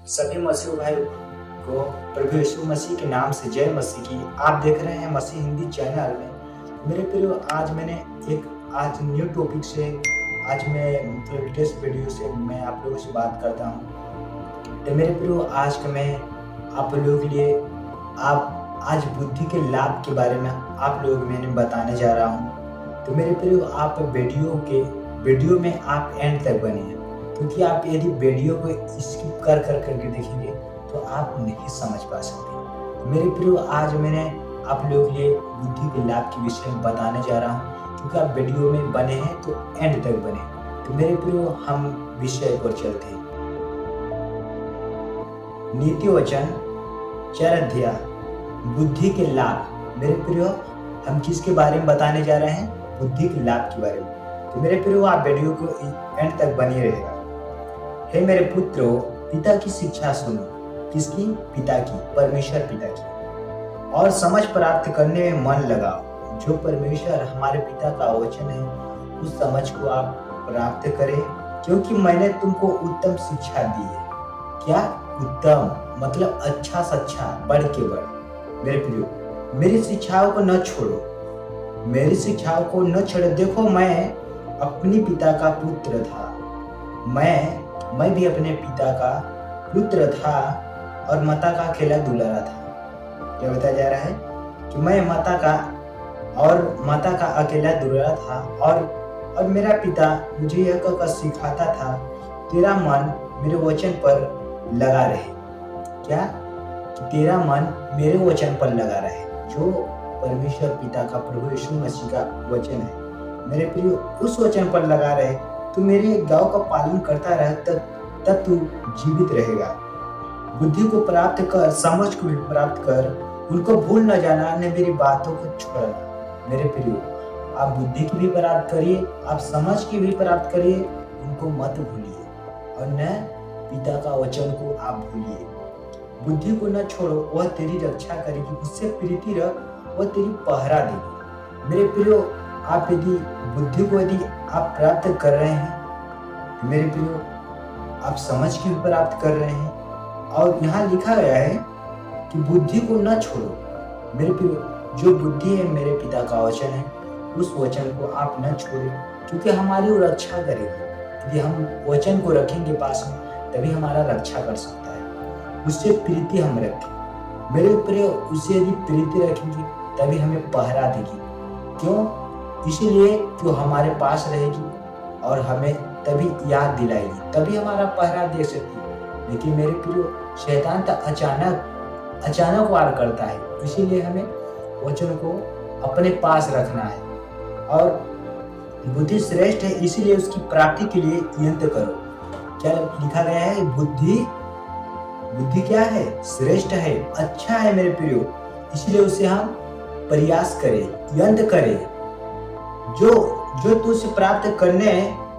सभी मसीह भाई को प्रभु यीशु मसीह के नाम से जय मसीह की। आप देख रहे हैं मसीह हिंदी चैनल में। मेरे प्रियो, आज न्यू टॉपिक से आज मैं लेटेस्ट वीडियो से मैं आप लोगों से बात करता हूँ। तो मेरे प्रियो, आज का मैं आप लोगों के लिए आज बुद्धि के लाभ के बारे में आप लोगों को मैंने बताने जा रहा हूँ। तो मेरे प्रियो, आप वीडियो में आप एंड तक बने, क्योंकि आप यदि वीडियो को स्किप करके देखेंगे तो आप नहीं समझ पा सकते। तो मेरे प्रियो, आज मैंने आप लोगों के लिए बुद्धि के लाभ के विषय में बताने जा रहा हूँ, क्योंकि आप वीडियो में बने हैं तो एंड तक बने। तो मेरे प्रियो, हम विषय पर चलते हैं। नीति वचन 4 अध्याय बुद्धि के लाभ। मेरे प्रियो, हम किसके बारे में बताने जा रहे हैं? बुद्धि के लाभ के बारे में। तो मेरे प्रियो, आप वीडियो को एंड तक बने रहेगा। हे मेरे पुत्रों, पिता की शिक्षा सुनो। किसकी? पिता की, परमेश्वर पिता की। और समझ प्राप्त करने में मन लगाओ। जो परमेश्वर हमारे पिता का वचन है, उस समझ को आप प्राप्त करें, क्योंकि मैंने तुमको उत्तम शिक्षा दी है। क्या? उत्तम मतलब अच्छा से अच्छा, बढ़ के बढ़। मेरे प्रियो, मेरी शिक्षाओं को न छोड़ो। मेरी शिक्षाओं को न छोड़ो। देखो, मैं अपनी पिता का पुत्र था। मैं भी अपने पिता का पुत्र था और माता का अकेला दुलारा था। क्या बताया जा रहा है कि मैं माता का अकेला दुलारा था और मेरा पिता मुझे यह कहकर सिखाता था, तेरा मन मेरे वचन पर लगा रहे। क्या? कि तेरा मन मेरे वचन पर लगा रहे। जो परमेश्वर पिता का, प्रभु यीशु मसीह का वचन है, मेरे प्रियो, उस वचन पर लगा रहे। तू मेरे गाँव का पालन करता रहे, तब तू जीवित रहेगा। बुद्धि को प्राप्त कर, समझ को भी प्राप्त कर, उनको भूल न जाना, न मेरी बातों को छोड़ना। मेरे प्रियो, आप बुद्धि की भी प्राप्त करिए, आप समझ की भी प्राप्त करिए, उनको मत भूलिए, और न पिता का वचन को आप भूलिए। बुद्धि को न छोड़ो, वह तेरी रक्षा करेगी। उससे प्रीति रख, वह तेरी पहरा देगी। मेरे प्रियो, आप यदि बुद्धि को आप प्राप्त कर रहे हैं, मेरे प्रियो, आप समझ की भी प्राप्त कर रहे हैं। और यहाँ लिखा गया है कि बुद्धि को न छोड़ो। मेरे प्रियो, जो बुद्धि है मेरे पिता का वचन है, उस वचन को आप न छोड़ें, क्योंकि हमारी वो रक्षा करेगी। यदि हम वचन को रखेंगे पास में, तभी हमारा रक्षा कर सकता है। उससे प्रीति हम रखें। मेरे प्रियो, उससे यदि प्रीति रखेंगे तभी हमें पहरा देगी। क्यों? इसीलिए कि हमारे पास रहेगी और हमें तभी याद दिलाएगी, तभी हमारा पहरा दे सकती है। लेकिन मेरे प्रियो, शैतान तो अचानक वार करता है। इसीलिए हमें वचन को अपने पास रखना है। और बुद्धि श्रेष्ठ है, इसीलिए उसकी प्राप्ति के लिए यत्न करो। क्या लिखा गया है? बुद्धि क्या है? श्रेष्ठ है, अच्छा है मेरे प्रियो, इसलिए उसे हम प्रयास करें, यत्न करें। जो तू उसे प्राप्त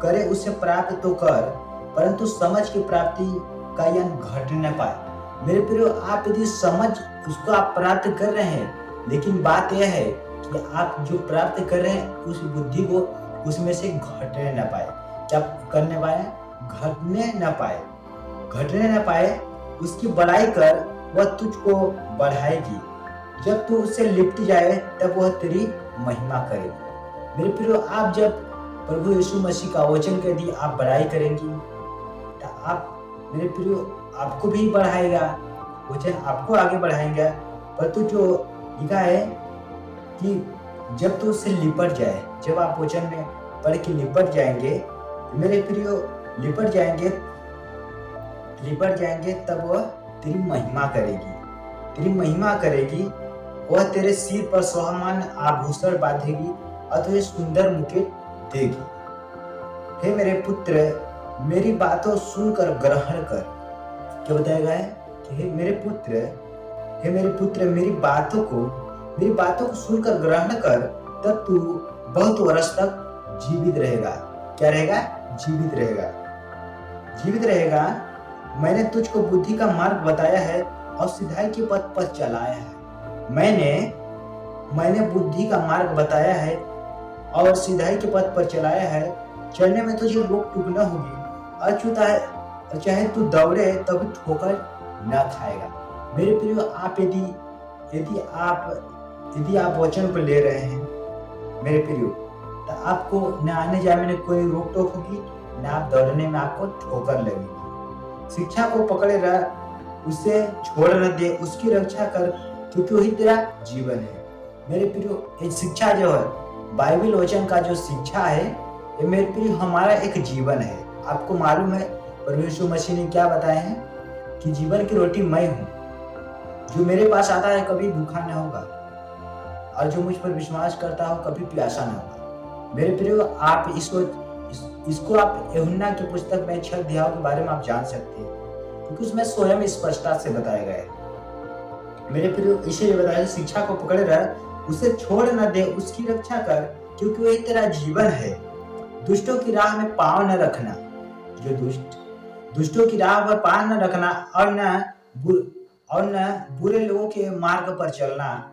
करे, उसे प्राप्त तो कर, परंतु समझ की प्राप्ति का यत्न घट न पाए। मेरे प्रियो, आप यदि समझ उसको आप प्राप्त कर रहे हैं, लेकिन बात यह है कि आप जो प्राप्त कर रहे हैं उस बुद्धि को उसमें से घटने न पाए। क्या करने पाए? घटने न पाए। उसकी बड़ाई कर, वह तुझको बढ़ाएगी। जब तू उससे लिपट जाए, तब वह तेरी महिमा करेगी। मेरे प्रियो, आप जब प्रभु यीशु मसीह का वचन के यदि आप बड़ाई करेंगी, तो आप, मेरे प्रियो, आपको भी बढ़ाएगा, वचन आपको आगे बढ़ाएंगे। परंतु जो लिखा है कि जब तो उससे लिपट जाए, जब आप वचन में पढ़ के लिपट जाएंगे, मेरे प्रियो, लिपट जाएंगे, तब वह तेरी महिमा करेगी। वह तेरे सिर पर सोहामान आभूषण बांधेगी और तुझे सुंदर मुकुट देगी। हे मेरे पुत्र, मेरी बातों सुनकर ग्रहण कर। क्या बताया गया है कि हे मेरे पुत्र, मेरी बातों को सुनकर ग्रहण कर, तब तू बहुत वर्ष तक जीवित रहेगा। क्या रहेगा? जीवित रहेगा। मैंने तुझको बुद्धि का मार्ग बताया है और सिधाई के पथ पर चलाया है। मैंने बुद्धि का मार्ग बताया है और सिधाई के पथ पर चलाया है। चलने में तुझे रोक टूक न होगी। और चाहे तू दौड़े तभी ठोकर न खाएगा। मेरे प्रियो, आप यदि आप वचन को ले रहे हैं मेरे प्रियो, तो आपको न आने जाने में कोई रोक टोक होगी, न आप दौड़ने में आपको ठोकर लगेगी। शिक्षा को पकड़े रह, उसे छोड़ न दे, उसकी रक्षा कर, क्योंकि वही तेरा जीवन है। मेरे प्रियो, ये शिक्षा जो है, बाइबल वचन का जो शिक्षा है, ये मेरे प्रियो हमारा एक जीवन है। आपको मालूम है प्रभु यीशु मसीह ने क्या बताया है कि जीवन की रोटी मैं हूँ, जो मेरे पास आता है कभी भूखा न होगा, और जो मुझ पर विश्वास करता हो कभी प्यासा न होगा। मेरे प्रियो, आप इसको आप यूहन्ना की पुस्तक में 6 अध्यायों के बारे में आप जान सकते हैं, क्योंकि उसमें स्वयं स्पष्टता से बताया गया है। मेरे प्रियो, इसीलिए बताया शिक्षा को पकड़े रह, उसे छोड़ न दे, उसकी रक्षा कर, क्योंकि वही तेरा जीवन है। दुष्टों की राह में पाँव न रखना, जो दुष्टों की राह पर पाँव न रखना, और न बुरे लोगों के मार्ग पर चलना।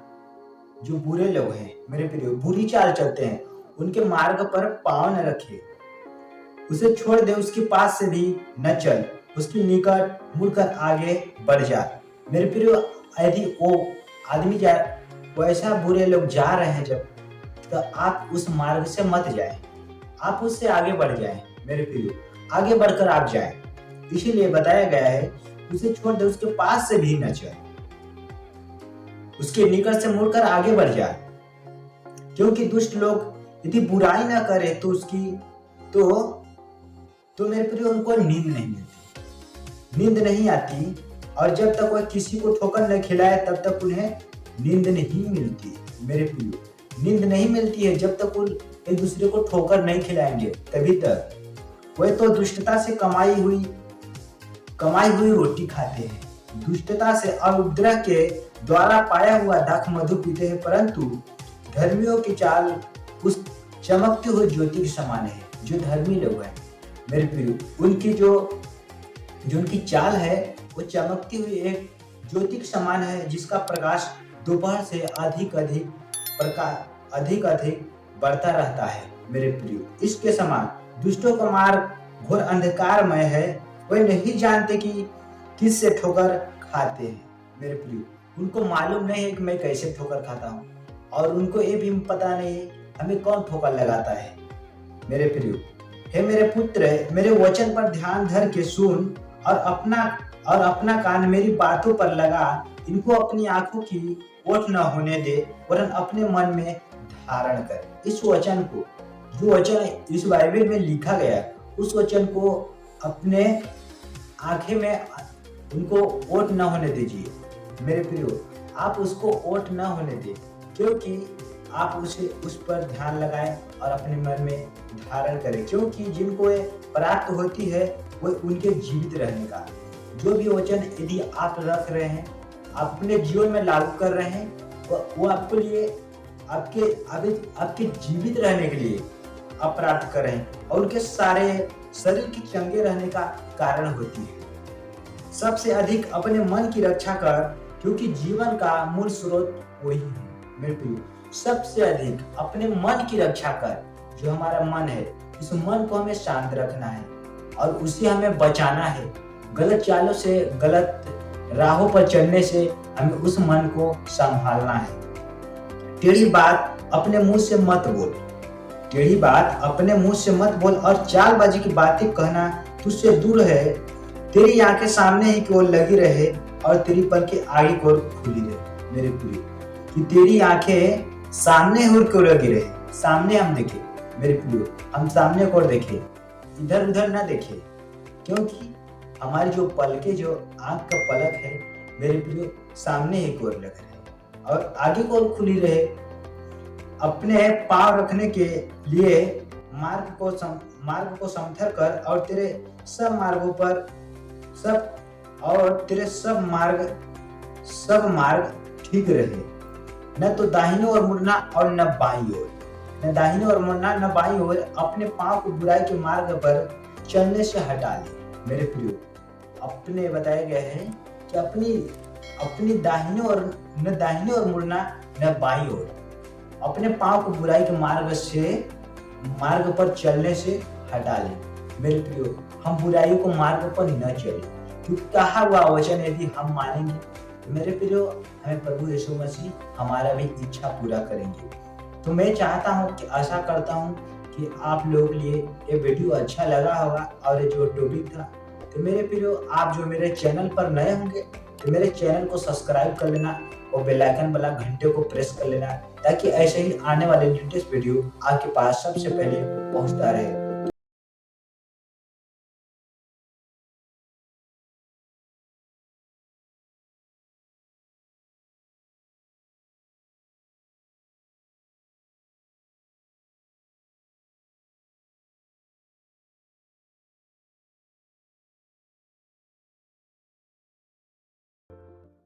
जो बुरे लोग हैं मेरे प्रियो, बुरी चाल चलते हैं, उनके मार्ग पर पाँव न रखे। उसे छोड़ दे, उसके पास से भी न चल, उसकी निकट मुड़कर आगे बढ़ जा। मेरे प्रियो, यदि वो आदमी वैसा बुरे लोग जा रहे हैं जब, तो आप उस मार्ग से मत जाएं, आप उससे आगे बढ़ जाएं। मेरे प्रियो, आगे बढ़कर आप जाएं। इसीलिए बताया गया है, उसे छोड़ दे, उसके पास से भी न चल, उसके निकट से मुड़कर आगे बढ़ जा। क्योंकि दुष्ट लोग यदि बुराई ना करे तो तो मेरे प्रियो, उनको नींद नहीं मिलती, नींद नहीं आती, और जब तक वह किसी को ठोकर न खिलाए तब तक उन्हें नींद नहीं मिलती। मेरे प्रियो, नींद नहीं मिलती है जब तक वो एक दूसरे को ठोकर नहीं खिलाएंगे, तभी तक। वे तो दुष्टता से कमाई हुई रोटी खाते हैं, दुष्टता से और उपद्रव के द्वारा पाया हुआ दाख मधु पीते हैं, परंतु धर्मियों की चाल उस चमकती हुई ज्योति के समान है। जो धर्मी लोग हैं मेरे प्रियो, उनकी चाल है वो चमकती हुई एक ज्योति के समान है, जिसका प्रकाश दोपहर से अधिक बढ़ता रहता है। मेरे प्रियो, इसके समान दुष्टों का मार्ग घोर अंधकारमय है, वे नहीं जानते कि किस से ठोकर खाते हैं। मेरे प्रियो, उनको मालूम नहीं है कि मैं कैसे ठोकर खाता हूँ, और उनको ये भी पता नहीं है हमें कौन ठोकर लगाता है। मेरे प्रियो, हे मेरे पुत्र, मेरे वचन पर ध्यान धर के सुन, और अपना कान मेरी बातों पर लगा, इनको अपनी आंखों की ओट न होने दे, वरन अपने मन में धारण कर। इस वचन को, जो वचन इस बाइबल में लिखा गया है, उस वचन को अपने आंखें में उनको ओट न होने दीजिए। मेरे प्रियो, आप उसको ओट न होने दें, क्योंकि आप उस पर ध्यान लगाएं और अपने मन में धारण करें, क्योंकि जिनको ये प्राप्त होती है वो उनके जीवित रहने का। जो भी वचन यदि आप रख रहे हैं, आप अपने जीवन में लागू कर रहे हैं, वो आपके लिए आपके जीवित रहने के लिए आप प्राप्त कर रहे हैं, और उनके सारे शरीर की चंगे रहने का कारण होती है। सबसे अधिक अपने मन की रक्षा कर, क्योंकि जीवन का मूल स्रोत वही है। मेरे प्रियो, सबसे अधिक अपने मन की रक्षा कर। जो हमारा मन है, इस मन को हमें शांत रखना है और उसे हमें बचाना है। गलत चालों से, गलत राहों पर चलने से हमें उस मन को संभालना है। टेढ़ी बात अपने मुंह से मत बोल, टेढ़ी बात अपने मुंह से मत बोल, और चालबाजी की बातें कहना तुझसे दूर है। तेरी आंखें सामने ही की ओर लगी रहे, और तेरी पलकें आगे की ओर खुली रहे। मेरे प्रियो, कि तेरी आंखें सामने की ओर लगी रहे, सामने हम देखें। मेरे प्रियो, हम सामने की ओर देखें, इधर उधर ना देखें, क्योंकि हमारी जो पलकें, जो आंख का पलक है मेरे प्रियो, सामने ही की ओर लगे रहे और आगे की ओर खुली रहे। अपने पांव रखने के लिए मार्ग को समथर कर, और तेरे सब मार्ग ठीक रहे। न तो दाहिनी ओर मुड़ना और न बाईं ओर, न दाहिनी ओर मुड़ना न बाईं ओर। अपने पांव को बुराई के मार्ग पर चलने से हटा ले। मेरे प्रियो, अपने बताया गया है कि अपनी दाहिनी ओर मुड़ना न बाईं ओर, अपने पांव को बुराई के मार्ग पर चलने से हटा ले। मेरे प्रियो, हम बुराइयों को मार्ग पर न चले, क्योंकि कहा हुआ वचन यदि हम मानेंगे तो मेरे प्रियो हमें प्रभु यीशु मसीह हमारा भी इच्छा पूरा करेंगे। तो मैं चाहता हूँ कि आशा करता हूँ कि आप लोगों के लिए ये वीडियो अच्छा लगा होगा और ये जो टॉपिक था। तो मेरे प्रियो आप जो मेरे चैनल पर नए होंगे तो मेरे चैनल को सब्सक्राइब कर लेना और बेल आइकन वाला घंटे को प्रेस कर लेना, ताकि ऐसे ही आने वाले लेटेस्ट वीडियो आपके पास सबसे पहले पहुंचता रहे।